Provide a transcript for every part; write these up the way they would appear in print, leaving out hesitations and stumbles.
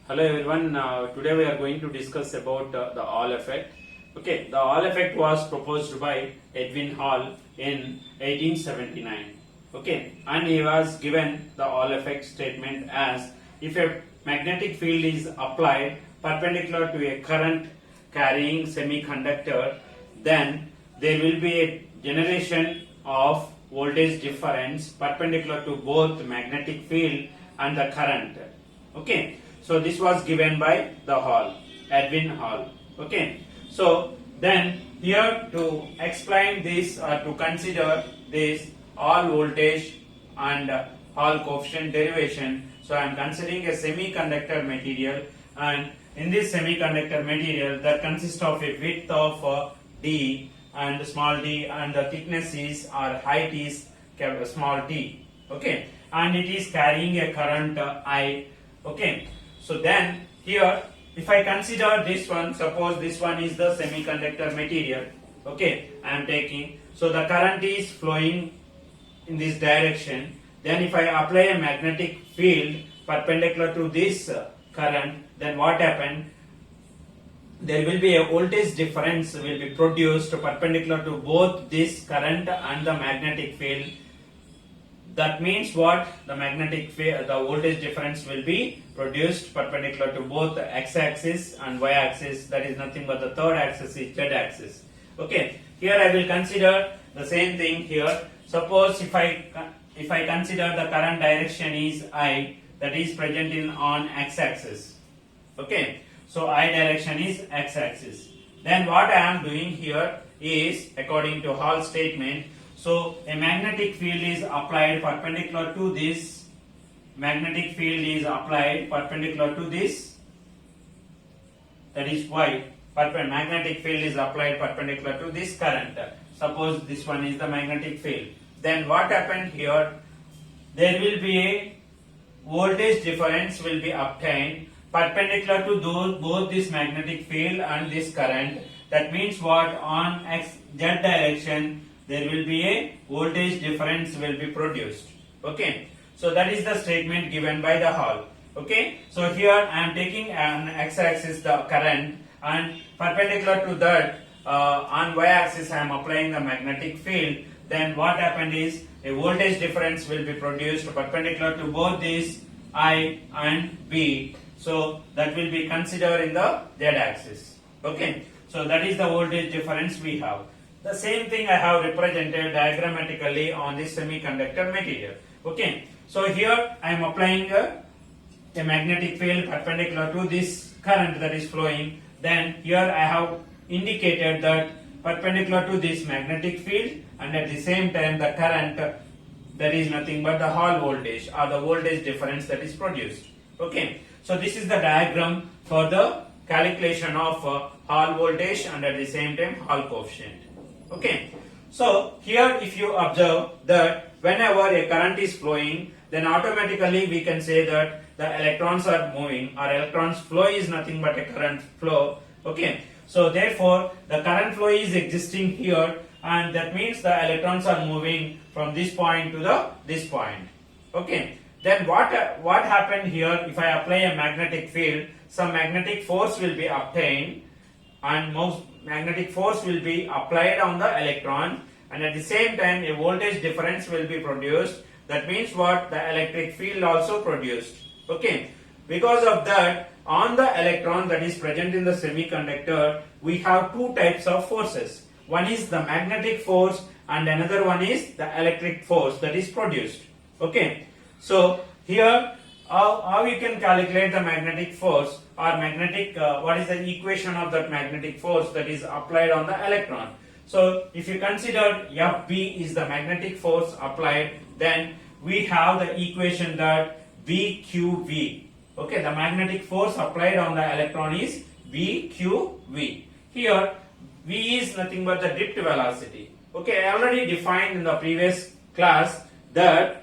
Hello everyone. Today we are going to discuss about the Hall effect. Okay, the Hall effect was proposed by Edwin Hall in 1879. Okay, and he was given the Hall effect statement as if a magnetic field is applied perpendicular to a current carrying semiconductor, then there will be a generation of voltage difference perpendicular to both magnetic field and the current. Okay, so this was given by the Hall, Edwin Hall. Okay, so then here to explain this or to consider this Hall voltage and Hall coefficient derivation, so I am considering a semiconductor material, and in this semiconductor material that consists of a width of d and small d, and the thickness is or height is small t. Okay, and it is carrying a current I. Okay, so then here if I consider this one, suppose this one is the semiconductor material. Okay, I am taking, so the current is flowing in this direction. Then if I apply a magnetic field perpendicular to this current, then what happened? There will be a voltage difference will be produced perpendicular to both this current and the magnetic field. That means what? The the voltage difference will be produced perpendicular to both the x-axis and y-axis. That is nothing but the third axis is z-axis. Okay. Here I will consider the same thing here. Suppose if I consider the current direction is I, that is present in on x-axis. Okay. So I direction is x-axis. Then what I am doing here is, according to Hall statement, so a magnetic field is applied perpendicular to this. Magnetic field is applied perpendicular to this. That is y. Magnetic field is applied perpendicular to this current. Suppose this one is the magnetic field. Then what happened here? There will be a voltage difference will be obtained perpendicular to both this magnetic field and this current. That means what? On z direction there will be a voltage difference will be produced. Okay, so that is the statement given by the Hall. Okay, so here I am taking an x-axis the current, and perpendicular to that on y-axis I am applying the magnetic field. Then what happened is a voltage difference will be produced perpendicular to both these I and B. So that will be considered in the z-axis. Okay, so that is the voltage difference we have. The same thing I have represented diagrammatically on this semiconductor material. Okay, so here I am applying a magnetic field perpendicular to this current that is flowing. Then here I have indicated that perpendicular to this magnetic field, and at the same time the current, that is nothing but the Hall voltage or the voltage difference that is produced. Okay, so this is the diagram for the calculation of Hall voltage and at the same time Hall coefficient. Okay, so here if you observe that whenever a current is flowing, then automatically we can say that the electrons are moving, or electrons flow is nothing but a current flow. Okay, so therefore the current flow is existing here, and that means the electrons are moving from this point to this point. Okay, then what happened here? If I apply a magnetic field, some magnetic force will be obtained, and most magnetic force will be applied on the electron, and at the same time a voltage difference will be produced. That means what? The electric field also produced. Okay, because of that, on the electron that is present in the semiconductor, we have two types of forces. One is the magnetic force and another one is the electric force that is produced. Okay, so here how you can calculate the magnetic force or magnetic what is the equation of that magnetic force that is applied on the electron. So if you consider Fb is the magnetic force applied, then we have the equation that VQV. Okay, the magnetic force applied on the electron is VQV. Here V is nothing but the drift velocity. Okay, I already defined in the previous class that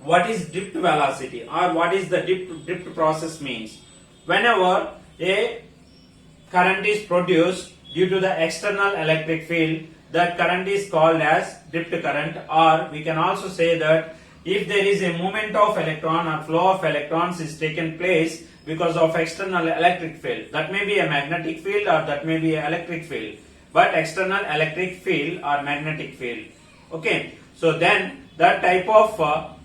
what is drift velocity or what is the drift process means. Whenever a current is produced due to the external electric field, that current is called as drift current, or we can also say that if there is a movement of electron or flow of electrons is taken place, because of external electric field. That may be a magnetic field or that may be an electric field, but external electric field or magnetic field. Okay, so then that type of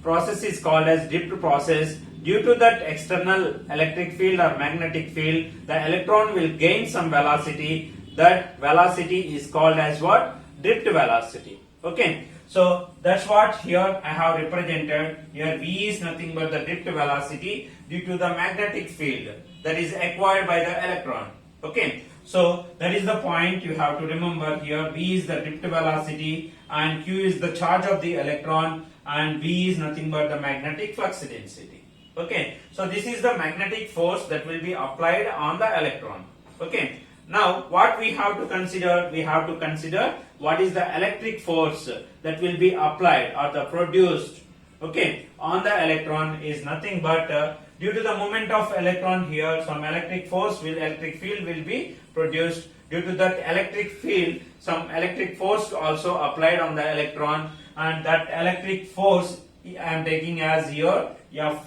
process is called as drift process. Due to that external electric field or magnetic field, the electron will gain some velocity. That velocity is called as what? Drift velocity. Okay, so that's what here I have represented. Here V is nothing but the drift velocity due to the magnetic field that is acquired by the electron. Okay, so that is the point you have to remember here. V is the drift velocity and Q is the charge of the electron and V is nothing but the magnetic flux density. Okay, so this is the magnetic force that will be applied on the electron. Okay, now what we have to consider? We have to consider what is the electric force that will be applied or the produced, okay, on the electron is nothing but due to the movement of electron here, some electric field will be produced. Due to that electric field, some electric force also applied on the electron, and that electric force I am taking as here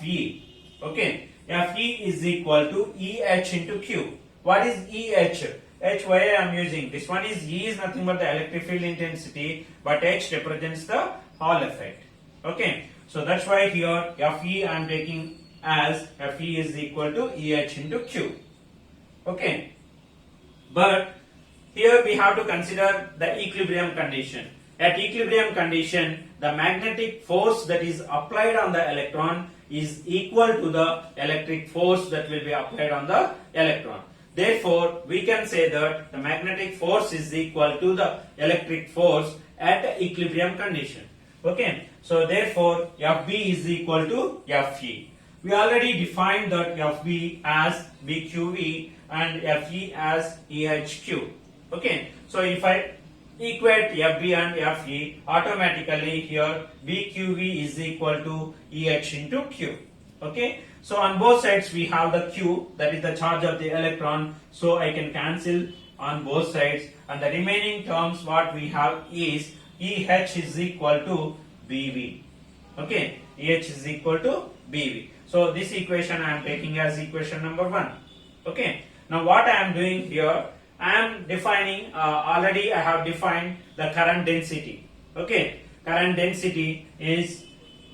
Fe. Okay, Fe is equal to Eh into Q. What is Eh? H, why I am using this one is E is nothing but the electric field intensity, but H represents the Hall effect. Okay, so that's why here Fe I am taking as Fe is equal to Eh into Q. Okay, but here we have to consider the equilibrium condition. At equilibrium condition, the magnetic force that is applied on the electron is equal to the electric force that will be applied on the electron. Therefore, we can say that the magnetic force is equal to the electric force at the equilibrium condition. Okay, so therefore Fb is equal to Fe. We already defined that Fb as BQV and Fe as EHQ. Okay, so if I equate Fb and Fe, automatically here BQV is equal to Eh into Q. Okay, so on both sides we have the Q, that is the charge of the electron, so I can cancel on both sides, and the remaining terms what we have is Eh is equal to Bv. Okay, Eh is equal to Bv. So this equation I am taking as equation number 1. Okay, now what I am doing here, I am defining, already I have defined the current density. Okay, current density is,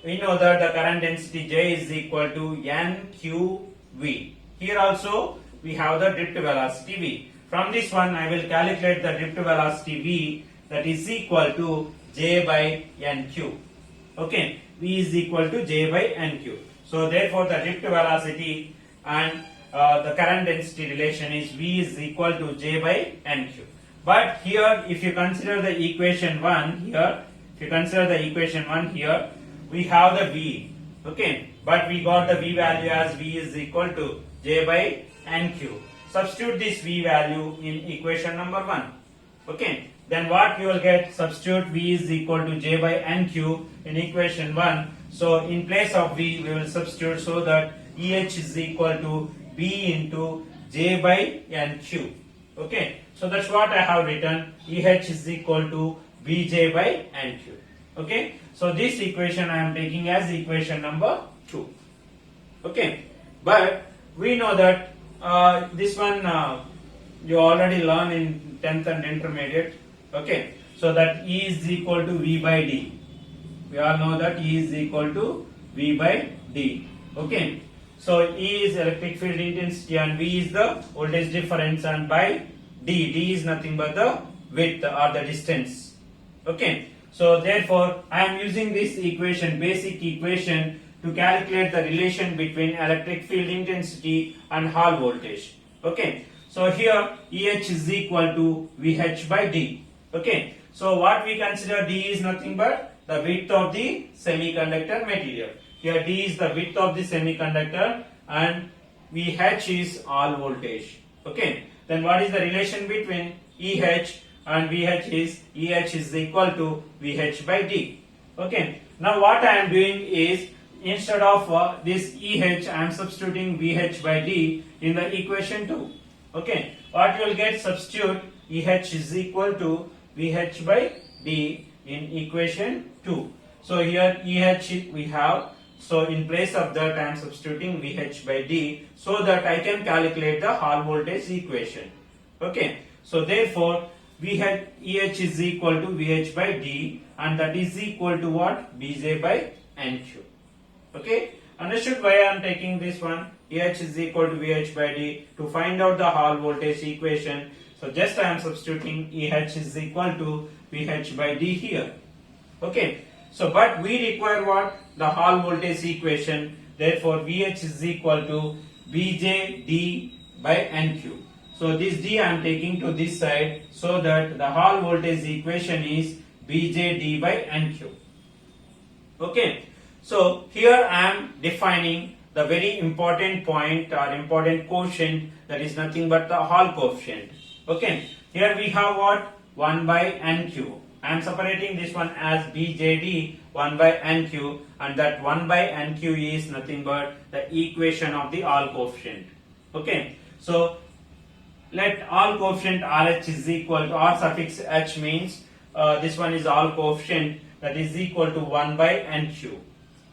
we know that the current density J is equal to NQV. Here also we have the drift velocity V. From this one I will calculate the drift velocity V, that is equal to J by NQ. Okay, V is equal to J by NQ. So therefore the drift velocity and the current density relation is V is equal to J by NQ. But here if you consider the equation 1 here, we have the V. Okay, but we got the V value as V is equal to J by NQ. Substitute this V value in equation number 1. Okay, then what you will get? Substitute V is equal to J by NQ in equation 1. So in place of V we will substitute, so that Eh is equal to B into J by NQ. Okay, so that's what I have written. Eh is equal to Bj by NQ. Okay, so this equation I am taking as equation number 2. Okay, but we know that this one you already learned in 10th and intermediate. Okay, so that E is equal to V by D. We all know that E is equal to V by D. Okay, so E is electric field intensity and V is the voltage difference, and by D is nothing but the width or the distance. Okay, so therefore I am using this equation, basic equation, to calculate the relation between electric field intensity and Hall voltage. Okay, so here Eh is equal to Vh by D. Okay, so what we consider, D is nothing but the width of the semiconductor material. Here D is the width of the semiconductor and Vh is all voltage. Okay, then what is the relation between Eh and Vh is Eh is equal to Vh by D. Okay, now what I am doing is, instead of this Eh, I am substituting Vh by D in the equation 2. Okay, what you will get? Substitute Eh is equal to Vh by D in equation 2. So here Eh we have So in place of that I am substituting VH by D so that I can calculate the Hall voltage equation. Okay. So therefore VH EH is equal to VH by D and that is equal to what? BJ by NQ. Okay. Understood why I am taking this one? EH is equal to VH by D to find out the Hall voltage equation. So just I am substituting EH is equal to VH by D here. Okay. So but we require what? The Hall voltage equation. Therefore VH is equal to BJ D by NQ. So this D I am taking to this side so that the Hall voltage equation is BJ D by NQ. Okay. So here I am defining the very important point or important quotient, that is nothing but the Hall coefficient. Okay. Here we have what? 1 by NQ. I am separating this one as BJD 1 by NQ, and that 1 by NQ is nothing but the equation of the Hall coefficient. Okay. So let Hall coefficient RH is equal to R suffix H means this one is Hall coefficient, that is equal to 1 by NQ.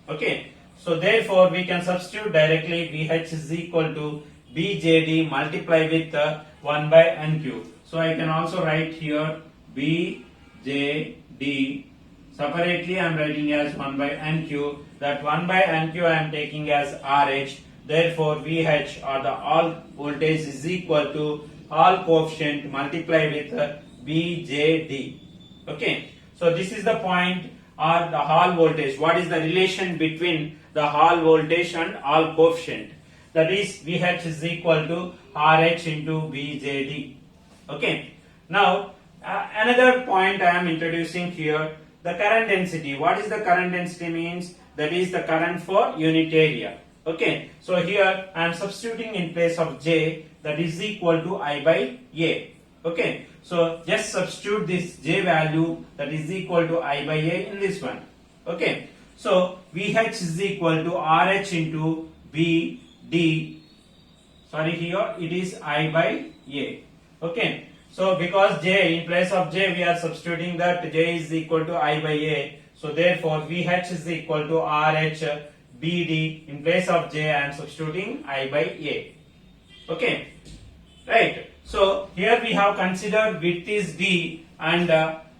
Okay. So therefore we can substitute directly VH is equal to BJD multiply with 1 by NQ. So I can also write here BJD separately I am writing as 1 by NQ. That 1 by NQ I am taking as RH. Therefore VH or the Hall voltage is equal to Hall coefficient multiply with BJD. Okay. So this is the point or the Hall voltage. What is the relation between the Hall voltage and Hall coefficient? That is VH is equal to RH into BJD. Okay. Now another point I am introducing here, the current density. What is the current density means? That is the current for unit area. Okay. So here I am substituting in place of J, that is equal to I by A. Okay. So just substitute this J value, that is equal to I by A in this one. Okay. So VH is equal to RH into BD. Sorry, here it is I by A. Okay. So because J, in place of J we are substituting that J is equal to I by A. So therefore VH is equal to RH BD. In place of J I am substituting I by A. Okay. Right. So here we have considered width is D and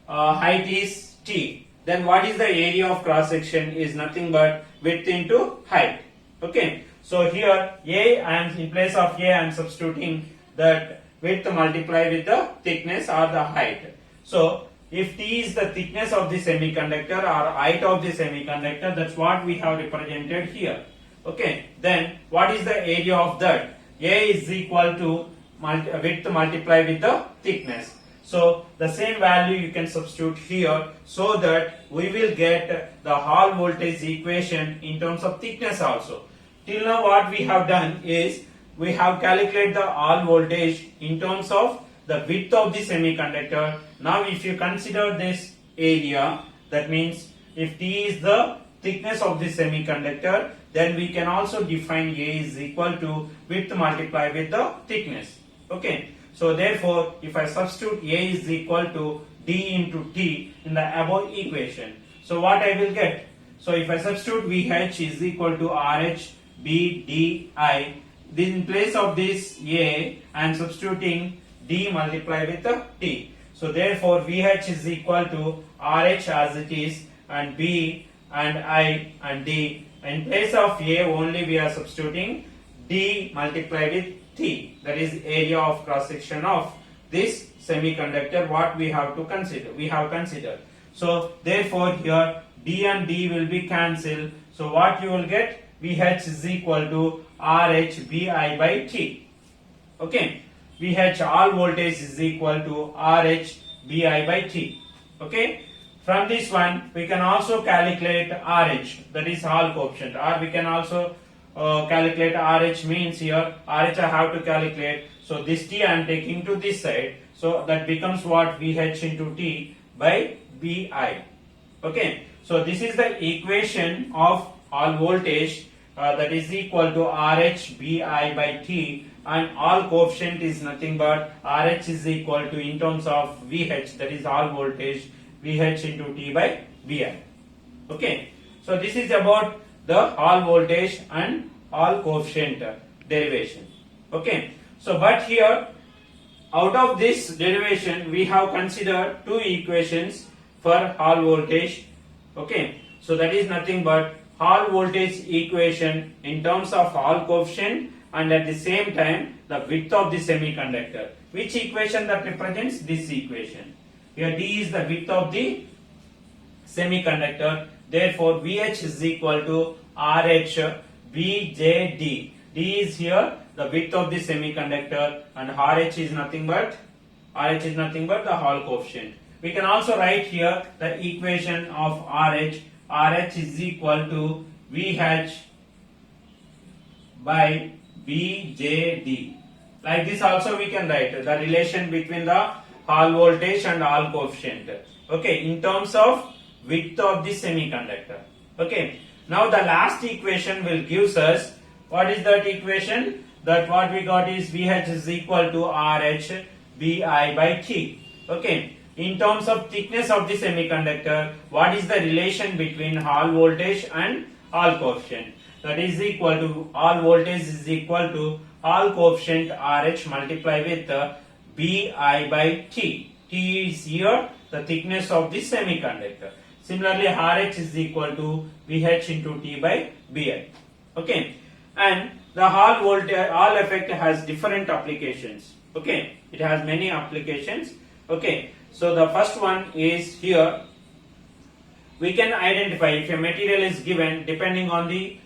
height is T. Then what is the area of cross section is nothing but width into height. Okay. So here A, I am in place of A I am substituting that width multiply with the thickness or the height. So if T is the thickness of the semiconductor or height of the semiconductor, that's what we have represented here. Okay. Then what is the area of that? A is equal to width multiply with the thickness. So the same value you can substitute here so that we will get the Hall voltage equation in terms of thickness also. Till now what we have done is we have calculated the Hall voltage in terms of the width of the semiconductor. Now if you consider this area, that means if T is the thickness of the semiconductor, then we can also define A is equal to width multiply with the thickness. Okay. So therefore if I substitute A is equal to D into T in the above equation, so what I will get? So if I substitute VH is equal to RH BDI, then in place of this A I am substituting D multiply with the T. So therefore VH is equal to RH as it is and B and I and D. In place of A only we are substituting D multiply with T, that is area of cross section of this semiconductor. What we have to consider? We have considered. So therefore here D and D will be cancelled. So what you will get? VH is equal to RH BI by T. Okay. VH Hall voltage is equal to RH BI by T. Okay. From this one we can also calculate RH, that is Hall coefficient, or we can also calculate RH means here RH I have to calculate. So this T I am taking to this side. So that becomes what? VH into T by BI. Okay. So this is the equation of Hall voltage that is equal to RH BI by T, and Hall coefficient is nothing but RH is equal to in terms of VH, that is Hall voltage, VH into T by BI. Okay. So this is about the Hall voltage and Hall coefficient derivation. Okay, so but here out of this derivation we have considered two equations for Hall voltage. Okay, so that is nothing but Hall voltage equation in terms of Hall coefficient and at the same time the width of the semiconductor. Which equation that represents this equation? Here D is the width of the semiconductor. Therefore, VH is equal to RH BJD. D is here the width of the semiconductor and RH is nothing but the Hall coefficient. We can also write here the equation of RH. RH is equal to VH by BJD. Like this also we can write the relation between the Hall voltage and Hall coefficient. Okay, in terms of width of the semiconductor. Okay, now the last equation will gives us, what is that equation? That what we got is VH is equal to RH BI by T. Okay, in terms of thickness of the semiconductor, what is the relation between Hall voltage and Hall coefficient? That is equal to Hall voltage is equal to Hall coefficient RH multiplied with BI by T. T is here the thickness of the semiconductor. Similarly, RH is equal to VH into T by BI. Okay, and the Hall voltage, Hall effect has different applications. Okay, it has many applications. Okay, so the first one is here. We can identify if a material is given depending on the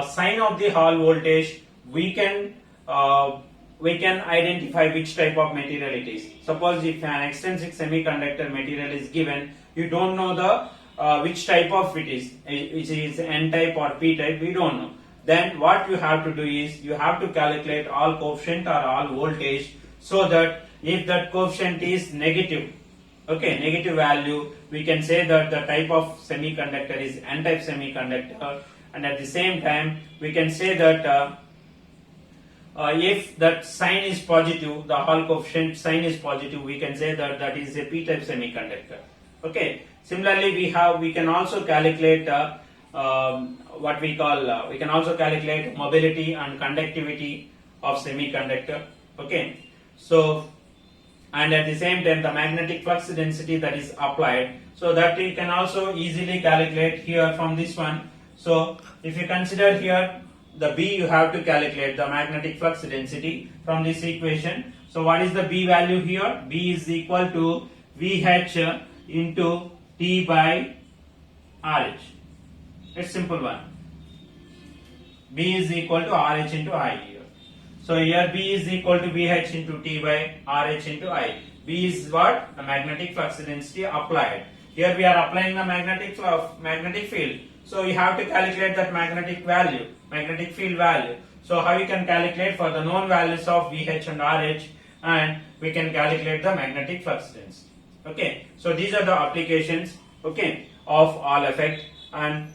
sign of the Hall voltage. We can identify which type of material it is. Suppose if an extrinsic semiconductor material is given, you don't know the which type of it is, which is N type or P type, we don't know. Then what you have to do is you have to calculate Hall coefficient or Hall voltage, so that if that coefficient is negative, okay, negative value, we can say that the type of semiconductor is N type semiconductor, and at the same time we can say that if that sign is positive, the Hall coefficient sign is positive, we can say that that is a P type semiconductor. Okay, similarly we can also calculate what we call we can also calculate mobility and conductivity of semiconductor. Okay, so and at the same time the magnetic flux density that is applied, so that we can also easily calculate here from this one. So if you consider here the B, you have to calculate the magnetic flux density from this equation. So what is the B value here? B is equal to VH into T by RH. It's simple one. B is equal to RH into I here. So here B is equal to VH into T by RH into I. B is what? The magnetic flux density applied. Here we are applying the magnetic field. So you have to calculate that magnetic field value. So how you can calculate for the known values of VH and RH, and we can calculate the magnetic flux density. Okay, so these are the applications, okay, of Hall effect and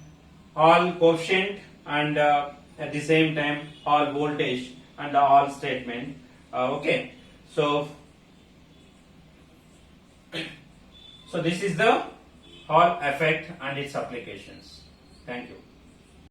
Hall coefficient, and at the same time Hall voltage and the Hall statement. Okay, so this is the Hall effect and its applications. Thank you.